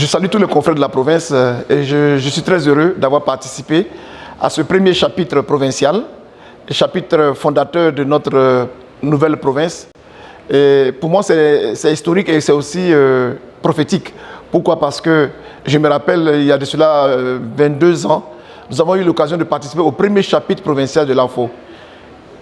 salue tous les confrères de la province et je suis très heureux d'avoir participé à ce premier chapitre provincial, le chapitre fondateur de notre nouvelle province. Et pour moi, c'est historique et c'est aussi prophétique. Pourquoi? Parce que je me rappelle, il y a de cela 22 ans, nous avons eu l'occasion de participer au premier chapitre provincial de l'AFO.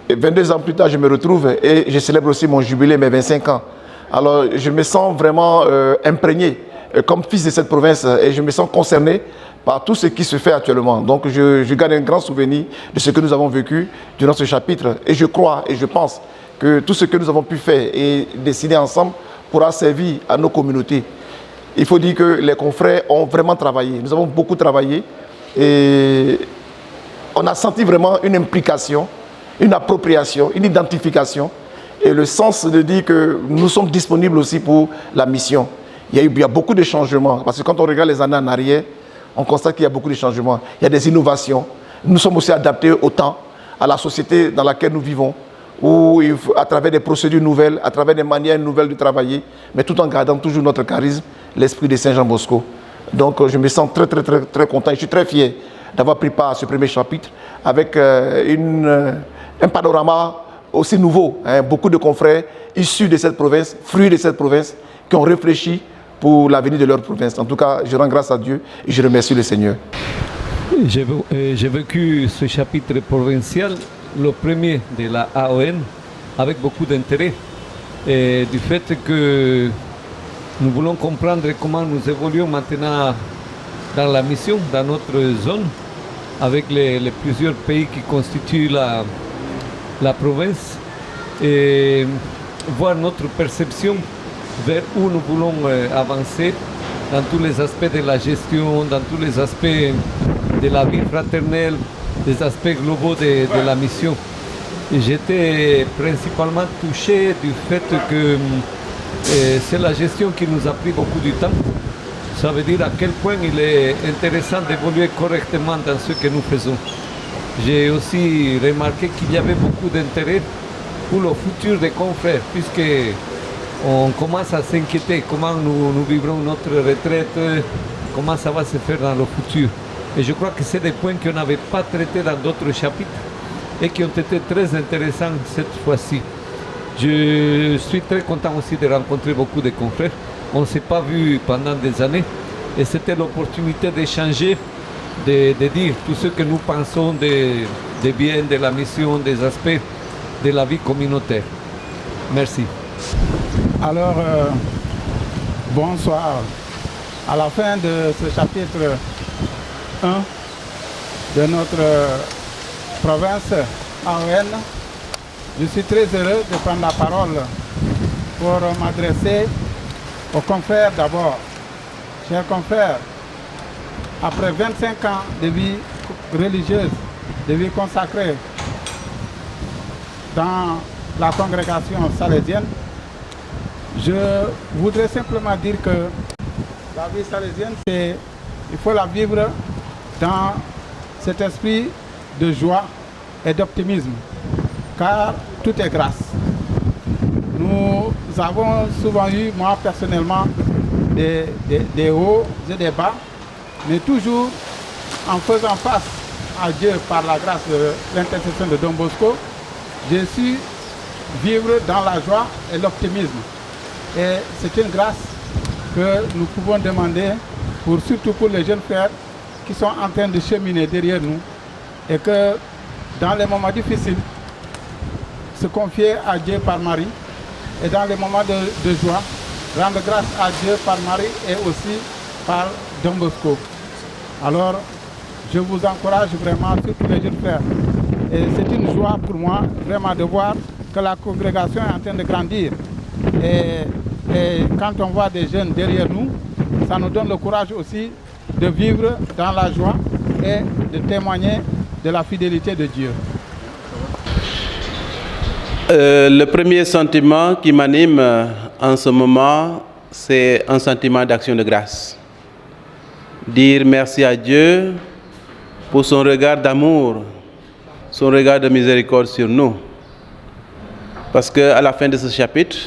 Et 22 ans plus tard, je me retrouve et je célèbre aussi mon jubilé, mes 25 ans. Alors, je me sens vraiment imprégné comme fils de cette province et je me sens concerné par tout ce qui se fait actuellement. Donc, je garde un grand souvenir de ce que nous avons vécu durant ce chapitre. Et je crois et je pense que tout ce que nous avons pu faire et décider ensemble pourra servir à nos communautés. Il faut dire que les confrères ont vraiment travaillé. Nous avons beaucoup travaillé et on a senti vraiment une implication, une appropriation, une identification et le sens de dire que nous sommes disponibles aussi pour la mission. Il y a beaucoup de changements parce que quand on regarde les années en arrière, on constate qu'il y a beaucoup de changements. Il y a des innovations. Nous sommes aussi adaptés au temps, à la société dans laquelle nous vivons, où à travers des procédures nouvelles, à travers des manières nouvelles de travailler, mais tout en gardant toujours notre charisme, l'esprit de Saint-Jean Bosco. Donc je me sens très content. Je suis très fier d'avoir pris part à ce premier chapitre avec un panorama aussi nouveau. Beaucoup de confrères issus de cette province, fruits de cette province, qui ont réfléchi pour l'avenir de leur province. En tout cas, je rends grâce à Dieu et je remercie le Seigneur. J'ai vécu ce chapitre provincial, le premier de la AON, avec beaucoup d'intérêt. Du fait que nous voulons comprendre comment nous évoluons maintenant dans la mission, dans notre zone, avec les plusieurs pays qui constituent la province, et voir notre perception vers où nous voulons avancer dans tous les aspects de la gestion, dans tous les aspects de la vie fraternelle, des aspects globaux de la mission. J'étais principalement touché du fait que c'est la gestion qui nous a pris beaucoup de temps. Ça veut dire à quel point il est intéressant d'évoluer correctement dans ce que nous faisons. J'ai aussi remarqué qu'il y avait beaucoup d'intérêt pour le futur des confrères, puisque on commence à s'inquiéter comment nous vivrons notre retraite, comment ça va se faire dans le futur. Et je crois que c'est des points qu'on n'avait pas traités dans d'autres chapitres et qui ont été très intéressants cette fois-ci. Je suis très content aussi de rencontrer beaucoup de confrères. On ne s'est pas vu pendant des années et c'était l'opportunité d'échanger, de dire tout ce que nous pensons des biens de la mission, des aspects de la vie communautaire. Merci. Alors, bonsoir. À la fin de ce chapitre 1 de notre province AON, je suis très heureux de prendre la parole pour m'adresser aux confrères d'abord. Chers confrères, après 25 ans de vie religieuse, de vie consacrée dans la congrégation salésienne, je voudrais simplement dire que la vie salésienne, il faut la vivre dans cet esprit de joie et d'optimisme, car tout est grâce. Nous avons souvent eu, moi personnellement, des hauts et des bas, mais toujours en faisant face à Dieu par la grâce de l'intercession de Don Bosco, j'ai su vivre dans la joie et l'optimisme. Et c'est une grâce que nous pouvons demander, surtout pour les jeunes frères qui sont en train de cheminer derrière nous et que dans les moments difficiles, se confier à Dieu par Marie et dans les moments de joie, rendre grâce à Dieu par Marie et aussi par Don Bosco. Alors, je vous encourage vraiment, surtout les jeunes frères. Et c'est une joie pour moi vraiment de voir que la congrégation est en train de grandir. Et quand on voit des jeunes derrière nous, ça nous donne le courage aussi de vivre dans la joie et de témoigner de la fidélité de Dieu. Le premier sentiment qui m'anime en ce moment, c'est un sentiment d'action de grâce. Dire merci à Dieu pour son regard d'amour, son regard de miséricorde sur nous. Parce qu'à la fin de ce chapitre,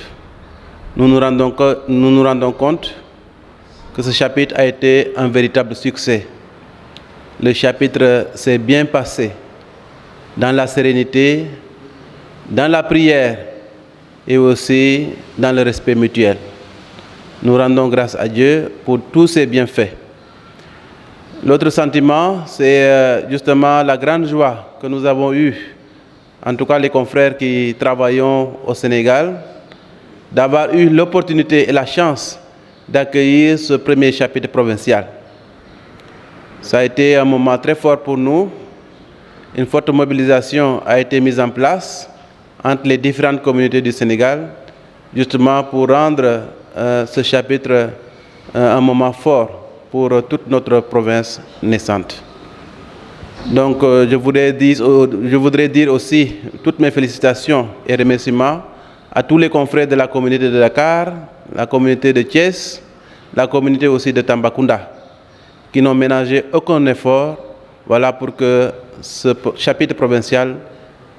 nous nous rendons compte que ce chapitre a été un véritable succès. Le chapitre s'est bien passé dans la sérénité, dans la prière et aussi dans le respect mutuel. Nous rendons grâce à Dieu pour tous ses bienfaits. L'autre sentiment, c'est justement la grande joie que nous avons eue, en tout cas les confrères qui travaillons au Sénégal, d'avoir eu l'opportunité et la chance d'accueillir ce premier chapitre provincial. Ça a été un moment très fort pour nous. Une forte mobilisation a été mise en place entre les différentes communautés du Sénégal, justement pour rendre ce chapitre un moment fort pour toute notre province naissante. Donc je voudrais dire aussi toutes mes félicitations et remerciements à tous les confrères de la communauté de Dakar, la communauté de Thiès, la communauté aussi de Tambacounda, qui n'ont ménagé aucun effort, voilà, pour que ce chapitre provincial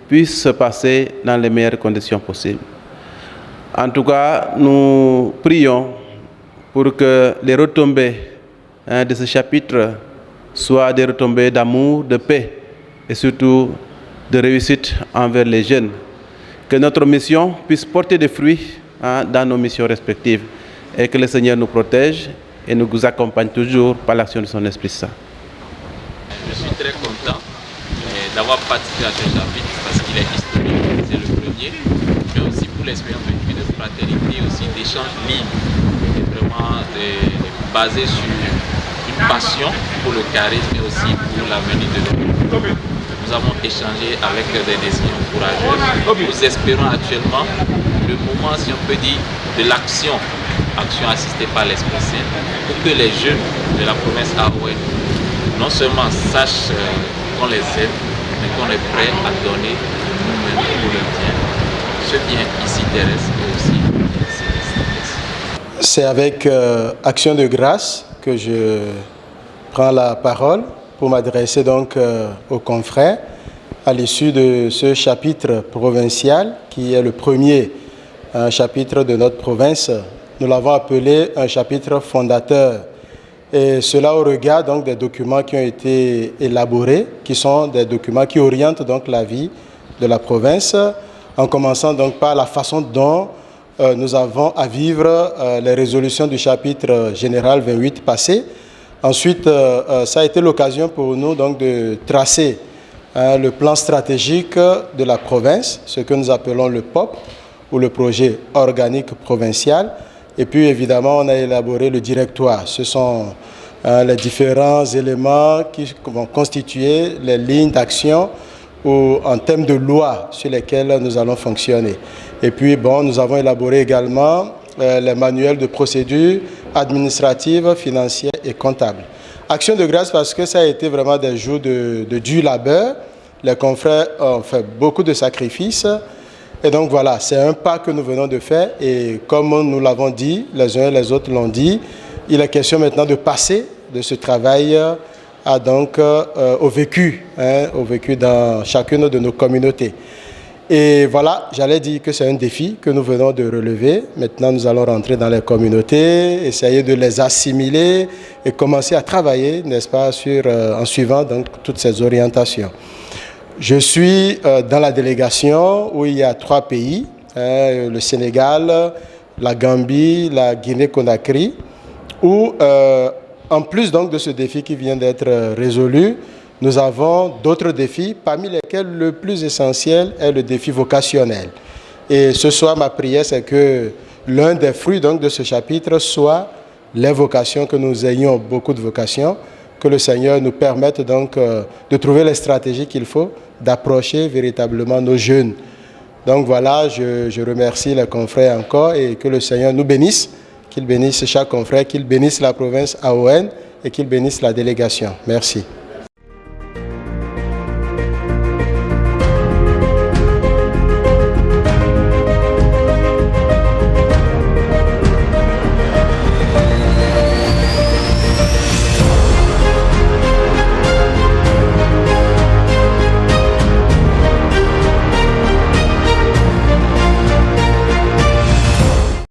puisse se passer dans les meilleures conditions possibles. En tout cas, nous prions pour que les retombées de ce chapitre soient des retombées d'amour, de paix et surtout de réussite envers les jeunes. Que notre mission puisse porter des fruits dans nos missions respectives et que le Seigneur nous protège et nous accompagne toujours par l'action de son Esprit Saint. Je suis très content d'avoir participé à ce chapitre parce qu'il est historique, c'est le premier, mais aussi pour l'expérience vécue de fraternité, aussi d'échange libre, et vraiment basé sur une passion pour le charisme et aussi pour l'avenir de l'homme. Nous avons échangé avec des décisions courageuses. Nous espérons actuellement le moment, si on peut dire, de l'action, action assistée par l'Esprit Saint, pour que les jeunes de la province AON non seulement sachent qu'on les aime, mais qu'on est prêt à donner nous-mêmes pour le bien. Ce bien ici terrestre et aussi céleste. C'est avec action de grâce que je prends la parole pour m'adresser donc aux confrères à l'issue de ce chapitre provincial qui est le premier chapitre de notre province. Nous l'avons appelé un chapitre fondateur. Et cela au regard donc des documents qui ont été élaborés, qui sont des documents qui orientent donc la vie de la province, en commençant donc par la façon dont nous avons à vivre les résolutions du chapitre général 28 passé. Ensuite, ça a été l'occasion pour nous donc de tracer le plan stratégique de la province, ce que nous appelons le POP, ou le projet organique provincial. Et puis évidemment, on a élaboré le directoire. Ce sont les différents éléments qui vont constituer les lignes d'action ou en termes de loi sur lesquelles nous allons fonctionner. Et puis, bon, nous avons élaboré également les manuels de procédure administrative, financière et comptable. Action de grâce parce que ça a été vraiment des jours de dur labeur. Les confrères ont fait beaucoup de sacrifices. Et donc voilà, c'est un pas que nous venons de faire. Et comme nous l'avons dit, les uns et les autres l'ont dit, il est question maintenant de passer de ce travail au vécu dans chacune de nos communautés. Et voilà, j'allais dire que c'est un défi que nous venons de relever. Maintenant, nous allons rentrer dans les communautés, essayer de les assimiler et commencer à travailler, n'est-ce pas, en suivant donc toutes ces orientations. Je suis dans la délégation où il y a 3 pays, le Sénégal, la Gambie, la Guinée-Conakry, où en plus donc de ce défi qui vient d'être résolu, nous avons d'autres défis, parmi lesquels le plus essentiel est le défi vocationnel. Et ce soir, ma prière, c'est que l'un des fruits donc de ce chapitre soit les vocations, que nous ayons beaucoup de vocations, que le Seigneur nous permette donc de trouver les stratégies qu'il faut, d'approcher véritablement nos jeunes. Donc voilà, je remercie les confrères encore et que le Seigneur nous bénisse, qu'il bénisse chaque confrère, qu'il bénisse la province AON et qu'il bénisse la délégation. Merci.